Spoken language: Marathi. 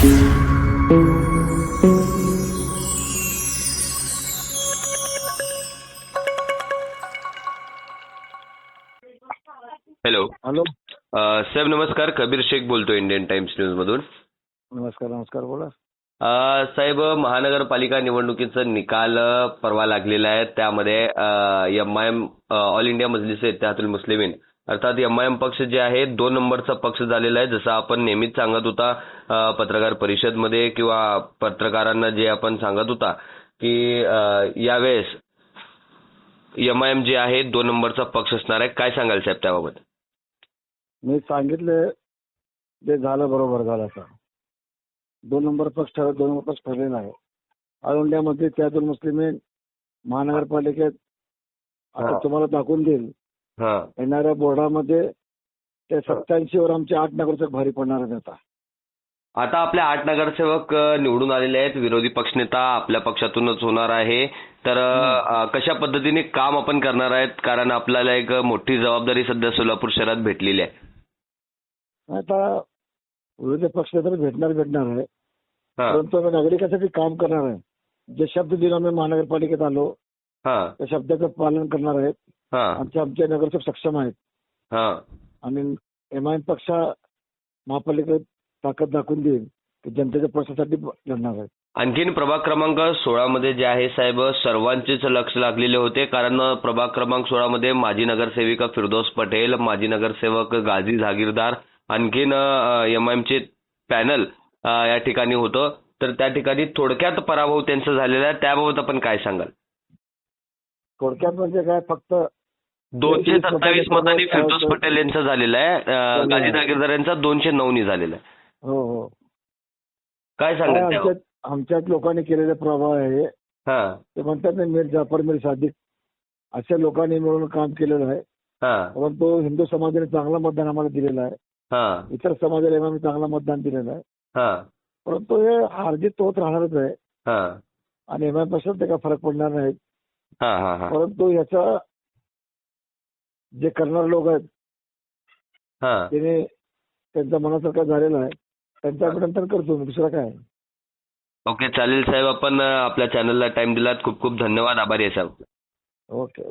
हॅलो. हॅलो. साहेब नमस्कार. कबीर शेख बोलतो इंडियन टाइम्स न्यूज मधून. नमस्कार. नमस्कार. बोला. साहेब, महानगरपालिका निवडणुकीचा निकाल परवा लागलेला आहे. त्यामध्ये MIM all India Majlis Ittehadul Muslimeen अर्थात एमआयएम पक्ष जे आहे 2 नंबरचा पक्ष झालेला आहे. जसं आपण नेहमीच सांगत होता पत्रकार परिषदमध्ये किंवा पत्रकारांना जे आपण सांगत होता की यावेळेस एमआयएम जे आहे 2 नंबरचा पक्ष असणार आहे. काय सांगाल साहेब त्याबाबत? मी सांगितलं ते झालं, बरोबर झालं सर. 2 नंबर पक्ष ठरवलं, 2 नंबर पक्ष ठरलेला आहे. ऑल इंडियामध्ये इत्तेहादुल मुस्लिमीन महानगरपालिकेत आता तुम्हाला दाखवून देईल. येणाऱ्या बोर्डामध्ये ते 87 वर आमचे 8 नगरसेवक भारी पडणार आहेत. आता आपले 8 नगरसेवक निवडून आलेले आहेत. विरोधी पक्षनेता आपल्या पक्षातूनच होणार आहे. तर कशा पद्धतीने काम आपण करणार आहेत? कारण आपल्याला एक मोठी जबाबदारी सध्या सोलापूर शहरात भेटलेली आहे. आता विरोधी पक्ष तर भेटणार आहे, परंतु आम्ही नागरिकांसाठी काम करणार आहे. जे शब्द दिला आम्ही महानगरपालिकेत आलो त्या शब्दाचं पालन करणार आहेत. आमचे नगरसेवक सक्षम आहेत आणि एमआयएम पक्ष महापालिकेत ताकद दाखवून देईल की जनतेच्या पक्षासाठी लढणार आहे. आणखीन प्रभाग क्रमांक 16 मध्ये जे आहे साहेब सर्वांचेच लक्ष लागलेले होते. कारण प्रभाग क्रमांक 16 मध्ये माजी नगरसेविका फिरदौस पटेल, माजी नगरसेवक गाझी जागीरदार, आणखीन एमआयएमचे पॅनल या ठिकाणी होतं. तर त्या ठिकाणी थोडक्यात पराभव त्यांचा झालेला आहे. त्याबाबत आपण काय सांगाल? थोडक्यात म्हणजे काय, फक्त 227 मतांनी फिरदौस पटेल यांचा झालेला आहे. गाझी जागीरदार यांचा 209 झालेला आहे. हो. काय सांगाल? आमच्याच लोकांनी केलेला प्रभाव आहे. ते म्हणतात ना, मीर जाफर मीर सादिक अशा लोकांनी मिळून काम केलेलं आहे. परंतु हिंदू समाजाने चांगलं मतदान आम्हाला दिलेलं आहे. इतर समाजाला आम्ही चांगलं मतदान दिलेलं आहे. परंतु हे हारजीत होत राहणारच आहे आणि एमआय पक्षात ते काय फरक पडणार नाही. परंतु याचा जे करणारे लोक आहेत त्याने त्यांच्या मनासारखं झालेलं आहे. त्यांच्या अभिनंदन करतो मी, दुसरं काय. ओके, चालेल साहेब. आपण आपल्या चॅनलला टाइम दिलात. खूप खूप धन्यवाद. आभारी आहे साहेब. ओके.